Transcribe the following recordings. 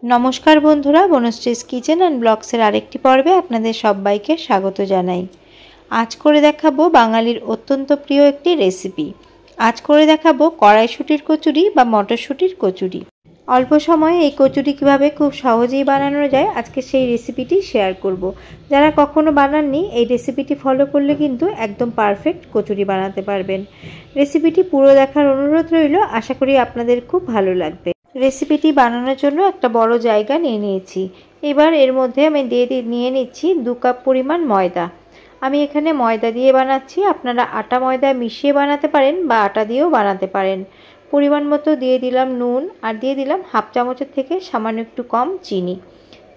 নমস্কার বন্ধুরা, বনশ্রীস kitchen and ব্লগসের আরেকটি পর্বে আপনাদের সবাইকে স্বাগত জানাই। আজ করে দেখাবো বাঙালির অত্যন্ত প্রিয় একটি রেসিপি। আজ করে দেখাবো কড়াইশুঁটির কচুরি বা মটরশুঁটির কচুরি। অল্প সময়ে এই কচুরি কিভাবে খুব সহজেই বানানো যায় আজকে সেই রেসিপিটি শেয়ার করব। যারা কখনো বানাননি এই রেসিপিটি ফলো করলে কিন্তু একদম পারফেক্ট কচুরি বানাতে পারবেন। রেসিপিটি পুরো দেখার অনুরোধ রইল, আশা করি আপনাদের খুব ভালো লাগবে। রেসিপিটি বানানোর জন্য একটা বড় জায়গা নিয়ে নিয়েছি। এবার এর মধ্যে আমি নিয়ে নিচ্ছি 2 কাপ পরিমাণ ময়দা। আমি এখানে ময়দা দিয়ে বানাচ্ছি, আপনারা আটা ময়দা মিশিয়ে বানাতে পারেন বা আটা দিয়েও বানাতে পারেন। পরিমাণ মতো দিয়ে দিলাম নুন আর দিয়ে দিলাম হাফ চামচের থেকে সামান্য একটু কম চিনি।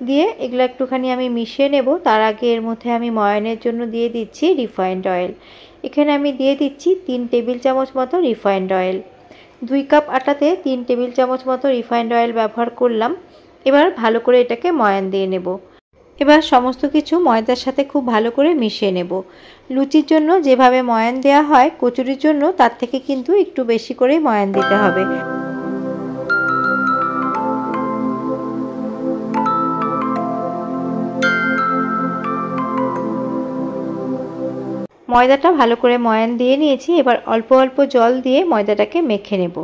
দিয়ে এগুলো একটুখানি আমি মিশিয়ে নেব। তার আগে এর মধ্যে আমি ময়ানের জন্য দিয়ে দিচ্ছি রিফাইন্ড অয়েল। এখানে আমি দিয়ে দিচ্ছি 3 টেবিল চামচ মতো রিফাইন্ড অয়েল। 2 কাপ আটাতে 3 টেবিল চামচ মতো রিফাইন্ড অয়েল ব্যবহার করলাম। এবার ভালো করে এটাকে ময়ান দিয়ে নেব। এবার সমস্ত কিছু ময়দার সাথে খুব ভালো করে মিশিয়ে নেব। লুচির জন্য যেভাবে ময়ান দেওয়া হয় কচুরির জন্য তার থেকে কিন্তু একটু বেশি করে ময়ান দিতে হবে। ময়দাটা ভালো করে ময়ান দিয়ে নিয়েছি। এবার অল্প অল্প জল দিয়ে ময়দাটাকে মেখে নেব।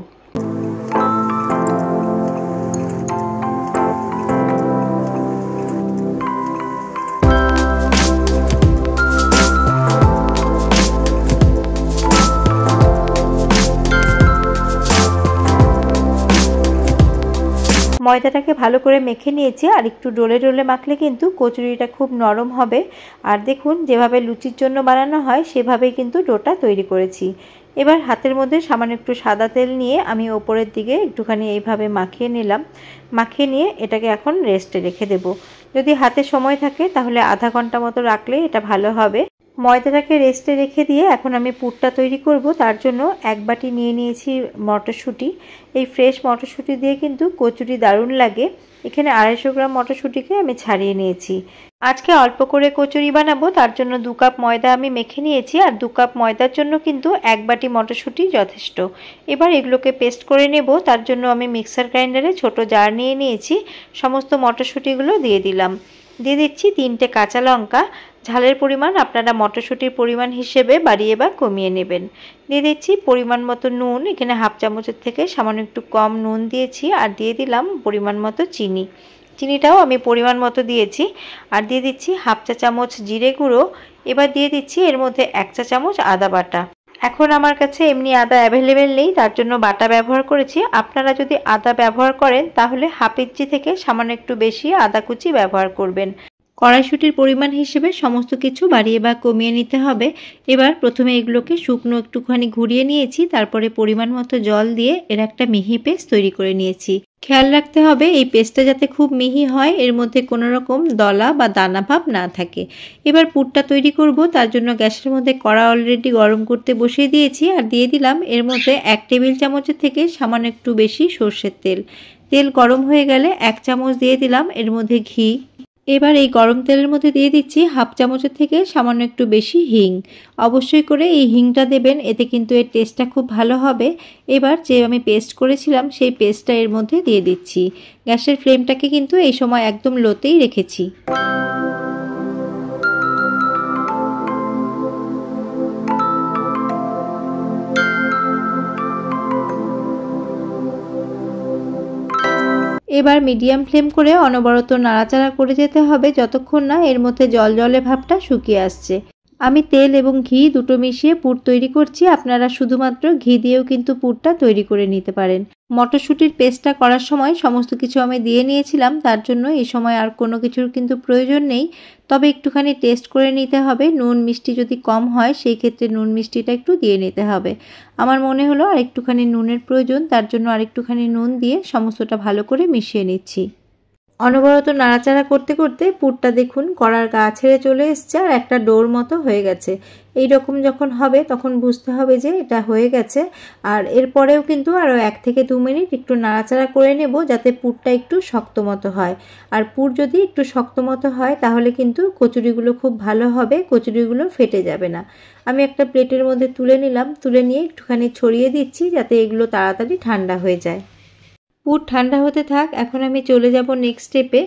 ময়দাটাকে ভালো করে মেখে নিয়েছি, আর একটু ডোলে ডোলে মাখলে কিন্তু কচুরিটা খুব নরম হবে। আর দেখুন যেভাবে লুচির জন্য বানানো হয় সেভাবেই কিন্তু ডোটা তৈরি করেছি। এবার হাতের মধ্যে সামান্য একটু সাদা তেল নিয়ে আমি ওপরের দিকে একটুখানি এইভাবে মাখিয়ে নিলাম। মাখিয়ে নিয়ে এটাকে এখন রেস্টে রেখে দেব। যদি হাতে সময় থাকে তাহলে আধা ঘন্টা মতো রাখলে এটা ভালো হবে। ময়দাটাকে রেস্টে রেখে দিয়ে এখন আমি পুরটা তৈরি করব। তার জন্য 1 বাটি নিয়ে নিয়েছি মটরশুঁটি। এই ফ্রেশ মটরশুঁটি দিয়ে কিন্তু কচুরি দারুণ লাগে। এখানে 250 গ্রাম মটরশুঁটিকে আমি ছাড়িয়ে নিয়েছি। আজকে অল্প করে কচুরি বানাবো, তার জন্য 2 কাপ ময়দা আমি মেখে নিয়েছি। আর 2 কাপ ময়দার জন্য কিন্তু 1 বাটি মটরশুঁটি যথেষ্ট। এবার এগুলোকে পেস্ট করে নেব। তার জন্য আমি মিক্সার গ্রাইন্ডারে ছোট জার নিয়ে নিয়েছি। সমস্ত মটরশুঁটিগুলো দিয়ে দিলাম। দিয়ে দিচ্ছি 3টে কাঁচা লঙ্কা। ঝালের পরিমাণ আপনারা মটরশুঁটির পরিমাণ হিসেবে বাড়িয়ে বা কমিয়ে নেবেন। দিয়ে দিচ্ছি পরিমাণ মতো নুন। এখানে হাফ চামচের থেকে সামান্য একটু কম নুন দিয়েছি। আর দিয়ে দিলাম পরিমাণ মতো চিনি। চিনিটাও আমি পরিমাণ মতো দিয়েছি। আর দিয়ে দিচ্ছি হাফ চা চামচ জিরে গুঁড়ো। এবার দিয়ে দিচ্ছি এর মধ্যে 1 চা চামচ আদা বাটা। এখন আমার কাছে এমনি আদা অ্যাভেলেবেল নেই, তার জন্য বাটা ব্যবহার করেছি। আপনারা যদি আদা ব্যবহার করেন তাহলে হাফ ইঞ্চি থেকে সামান্য একটু বেশি আদা কুচি ব্যবহার করবেন। কড়াইশুঁটির পরিমাণ হিসেবে সমস্ত কিছু বাড়িয়ে বা কমিয়ে নিতে হবে। এবার প্রথমে এগুলোকে শুকনো একটুখানি ঘুরিয়ে নিয়েছি, তারপরে পরিমাণ মতো জল দিয়ে এর একটা মিহি পেস্ট তৈরি করে নিয়েছি। খেয়াল রাখতে হবে এই পেস্টটা যাতে খুব মিহি হয়, এর মধ্যে কোনো রকম দলা বা দানা ভাব না থাকে। এবার পুরটা তৈরি করব। তার জন্য গ্যাসের মধ্যে কড়া অলরেডি গরম করতে বসিয়ে দিয়েছি। আর দিয়ে দিলাম এর মধ্যে 1 টেবিল চামচের থেকে সামান্য একটু বেশি সর্ষের তেল। তেল গরম হয়ে গেলে 1 চামচ দিয়ে দিলাম এর মধ্যে ঘি। এবার এই গরম তেলের মধ্যে দিয়ে দিচ্ছি হাফ চামচের থেকে সামান্য একটু বেশি হিং। অবশ্যই করে এই হিংটা দেবেন, এতে কিন্তু এর টেস্টটা খুব ভালো হবে। এবার যে আমি পেস্ট করেছিলাম সেই পেস্টটা এর মধ্যে দিয়ে দিচ্ছি। গ্যাসের ফ্লেমটাকে কিন্তু এই সময় একদম লোতেই রেখেছি। এবার মিডিয়াম ফ্লেম করে অনবরত নাড়াচাড়া করে যেতে হবে যতক্ষণ না এর মধ্যে জলজলে ভাবটা শুকিয়ে আসছে। আমি তেল এবং ঘি দুটো মিশিয়ে পুর তৈরি করছি। আপনারা শুধুমাত্র ঘি দিয়েও কিন্তু পুরটা তৈরি করে নিতে পারেন। মটরশুঁটির পেস্টটা করার সময় সমস্ত কিছু আমি দিয়ে নিয়েছিলাম, তার জন্য এই সময় আর কোনো কিছুর কিন্তু প্রয়োজন নেই। তবে একটুখানি টেস্ট করে নিতে হবে। নুন মিষ্টি যদি কম হয় সেই ক্ষেত্রে নুন মিষ্টিটা একটু দিয়ে নিতে হবে। আমার মনে হলো আর একটুখানি নুনের প্রয়োজন, তার জন্য আর একটুখানি নুন দিয়ে সমস্তটা ভালো করে মিশিয়ে নিচ্ছি। অনবরত নাড়াচাড়া করতে করতে পুরটা দেখুন কড়ার গা ছেড়ে চলে এসছে আর একটা ডোর মতো হয়ে গেছে। এই রকম যখন হবে তখন বুঝতে হবে যে এটা হয়ে গেছে। আর এরপরেও কিন্তু আরও 1 থেকে 2 মিনিট একটু নাড়াচাড়া করে নেব যাতে পুরটা একটু শক্ত মতো হয়। আর পুর যদি একটু শক্ত মতো হয় তাহলে কিন্তু কচুরিগুলো খুব ভালো হবে, কচুরিগুলো ফেটে যাবে না। আমি একটা প্লেটের মধ্যে তুলে নিলাম, তুলে নিয়ে একটুখানি ছড়িয়ে দিচ্ছি যাতে এগুলো তাড়াতাড়ি ঠান্ডা হয়ে যায়। পুর ঠান্ডা হতে থাক। এখন আমি চলে যাব নেক্সট স্টেপে।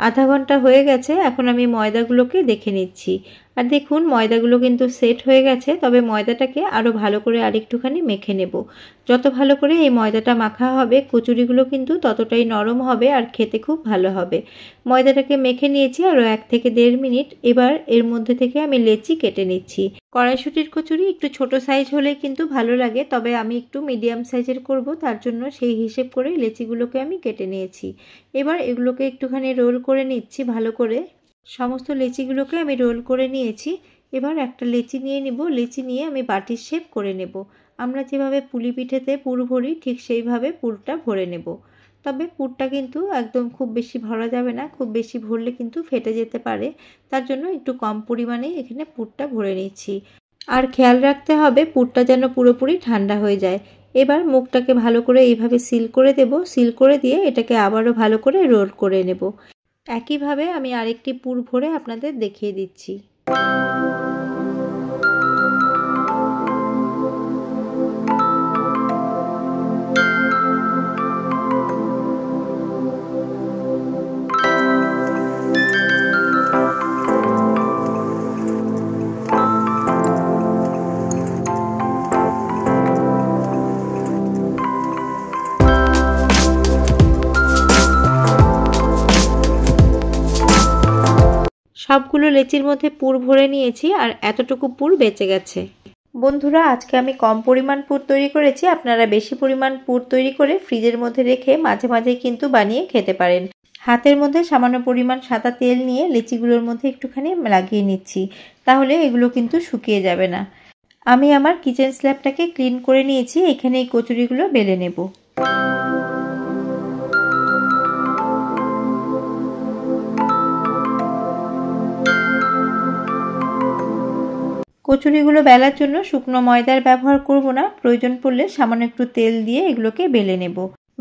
আধা ঘন্টা হয়ে গেছে, এখন আমি ময়দাগুলোকে দেখে নিচ্ছি। আর দেখুন ময়দাগুলো কিন্তু সেট হয়ে গেছে, তবে ময়দাটাকে আরও ভালো করে আরেকটুখানি মেখে নেব। যত ভালো করে এই ময়দাটা মাখা হবে কচুরিগুলো কিন্তু ততটাই নরম হবে আর খেতে খুব ভালো হবে। ময়দাটাকে মেখে নিয়েছি আরও 1 থেকে 1.5 মিনিট। এবার এর মধ্যে থেকে আমি লেচি কেটে নিচ্ছি। কড়াইশুঁটির কচুরি একটু ছোট সাইজ হলে কিন্তু ভালো লাগে, তবে আমি একটু মিডিয়াম সাইজের করব, তার জন্য সেই হিসেব করে লেচিগুলোকে আমি কেটে নিয়েছি। এবার এগুলোকে একটুখানি রোল করে নিচ্ছি ভালো করে। সমস্ত লেচিগুলোকে আমি রোল করে নিয়েছি। এবার একটা লেচি নিয়ে নিব। লেচি নিয়ে আমি বাটির শেপ করে নেব। আমরা যেভাবে পুলি পিঠেতে পুর ভরি ঠিক সেইভাবে পুরটা ভরে নেব। তবে পুরটা কিন্তু একদম খুব বেশি ভরা যাবে না, খুব বেশি ভরলে কিন্তু ফেটে যেতে পারে। তার জন্য একটু কম পরিমাণে এখানে পুরটা ভরে নিচ্ছি। আর খেয়াল রাখতে হবে পুরটা যেন পুরোপুরি ঠান্ডা হয়ে যায়। এবার মুখটাকে ভালো করে এইভাবে সিল করে দেব। সিল করে দিয়ে এটাকে আবারও ভালো করে রোল করে নেব। একইভাবে আমি আরেকটি পুর ভরে আপনাদের দেখিয়ে দিচ্ছি। সবগুলো লেচির মধ্যে পুর ভরে নিয়েছি আর এতটুকু পুর বেঁচে গেছে। বন্ধুরা, আজকে আমি কম পরিমাণ পুর তৈরি করেছি, আপনারা বেশি পরিমাণ পুর তৈরি করে ফ্রিজের মধ্যে রেখে মাঝে মাঝে কিন্তু বানিয়ে খেতে পারেন। হাতের মধ্যে সামান্য পরিমাণ সাদা তেল নিয়ে লেচিগুলোর মধ্যে একটুখানি লাগিয়ে নিচ্ছি, তাহলে এগুলো কিন্তু শুকিয়ে যাবে না। আমি আমার কিচেন স্ল্যাবটাকে ক্লিন করে নিয়েছি। এখানে এই কচুরিগুলো বেলে নেব। কচুরিগুলো বেলার জন্য শুকনো ময়দার ব্যবহার করব না, প্রয়োজন পড়লে সামান্য একটু তেল দিয়ে এগুলোকে বেলে নেব।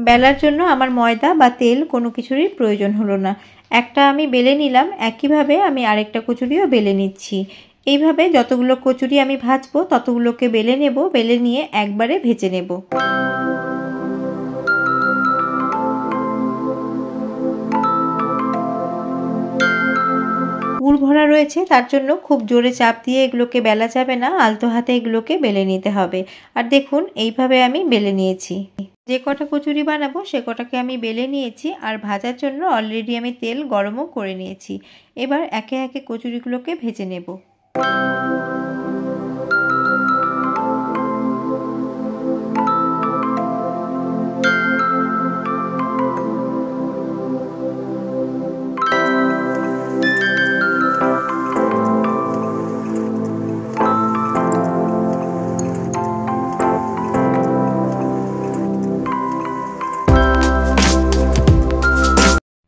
বেলার জন্য আমার ময়দা বা তেল কোনো কিছুরই প্রয়োজন হলো না। একটা আমি বেলে নিলাম, একইভাবে আমি আরেকটা কচুরিও বেলে নিচ্ছি। এইভাবে যতগুলো কচুরি আমি ভাজবো ততগুলোকে বেলে নেব। বেলে নিয়ে একবারে ভেজে নেব। পুর ভরা রয়েছে, তার জন্য খুব জোরে চাপ দিয়ে এগুলোকে বেলা যাবে না, আলতো হাতে এগুলোকে বেলে নিতে হবে। আর দেখুন এইভাবে আমি বেলে নিয়েছি। যে কটা কচুরি বানাবো সে কটাকে আমি বেলে নিয়েছি আর ভাজার জন্য অলরেডি আমি তেল গরমও করে নিয়েছি। এবার একে একে কচুরিগুলোকে ভেজে নেব।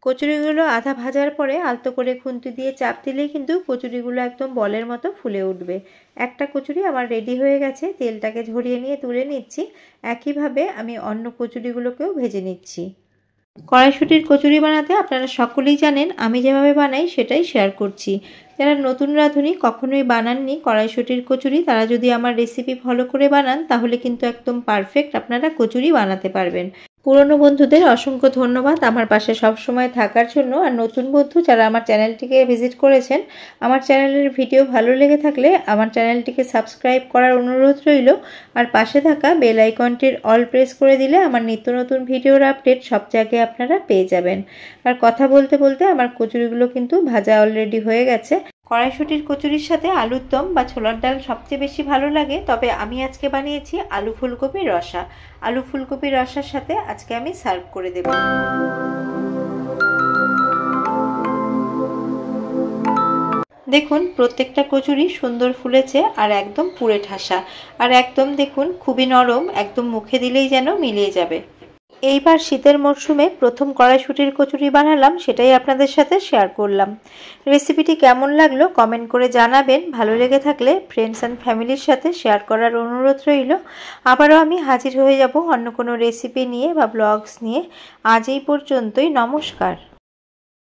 কচুরিগুলো আধা ভাজার পরে আলতো করে খুন্তি দিয়ে চাপ দিলেই কিন্তু কচুরিগুলো একদম বলের মতো ফুলে উঠবে। একটা কচুরি আমার রেডি হয়ে গেছে, তেলটাকে ঝরিয়ে নিয়ে তুলে নিচ্ছি। একইভাবে আমি অন্য কচুরিগুলোকেও ভেজে নিচ্ছি। কড়াইশুঁটির কচুরি বানাতে আপনারা সকলেই জানেন, আমি যেভাবে বানাই সেটাই শেয়ার করছি। যারা নতুন রাঁধুনি কখনোই বানাননি কড়াইশুঁটির কচুরি, তারা যদি আমার রেসিপি ফলো করে বানান তাহলে কিন্তু একদম পারফেক্ট আপনারা কচুরি বানাতে পারবেন। পুরনো বন্ধুদের অসংখ্য ধন্যবাদ আমার পাশে সবসময় থাকার জন্য। আর নতুন বন্ধু যারা আমার চ্যানেলটিকে ভিজিট করেছেন, আমার চ্যানেলের ভিডিও ভালো লেগে থাকলে আমার চ্যানেলটিকে সাবস্ক্রাইব করার অনুরোধ রইল। আর পাশে থাকা বেল আইকনটির অল প্রেস করে দিলে আমার নিত্য নতুন ভিডিওর আপডেট সবচেয়ে আগে আপনারা পেয়ে যাবেন। আর কথা বলতে বলতে আমার কচুরিগুলো কিন্তু ভাজা অলরেডি হয়ে গেছে। কড়াইশুঁটির কচুরির সাথে আলুর দম বা ছোলার ডাল সবচেয়ে বেশি ভালো লাগে, তবে আমি আজকে বানিয়েছি আলু ফুলকপির রসা। আলু ফুলকপির রসার সাথে আজকে আমি সার্ভ করে দেব। দেখুন প্রত্যেকটা কচুরি সুন্দর ফুলেছে আর একদম পুড়ে ঠাসা, আর একদম দেখুন খুবই নরম, একদম মুখে দিলেই যেন মিলিয়ে যাবে। এইবার শীতের মরশুমে প্রথম কড়াইশুঁটির কচুরি বানালাম, সেটাই আপনাদের সাথে শেয়ার করলাম। রেসিপিটি কেমন লাগলো কমেন্ট করে জানাবেন। ভালো লেগে থাকলে ফ্রেন্ডস অ্যান্ড ফ্যামিলির সাথে শেয়ার করার অনুরোধ রইল। আবারও আমি হাজির হয়ে যাব অন্য কোনো রেসিপি নিয়ে বা ব্লগস নিয়ে। আজ এই পর্যন্তই, নমস্কার।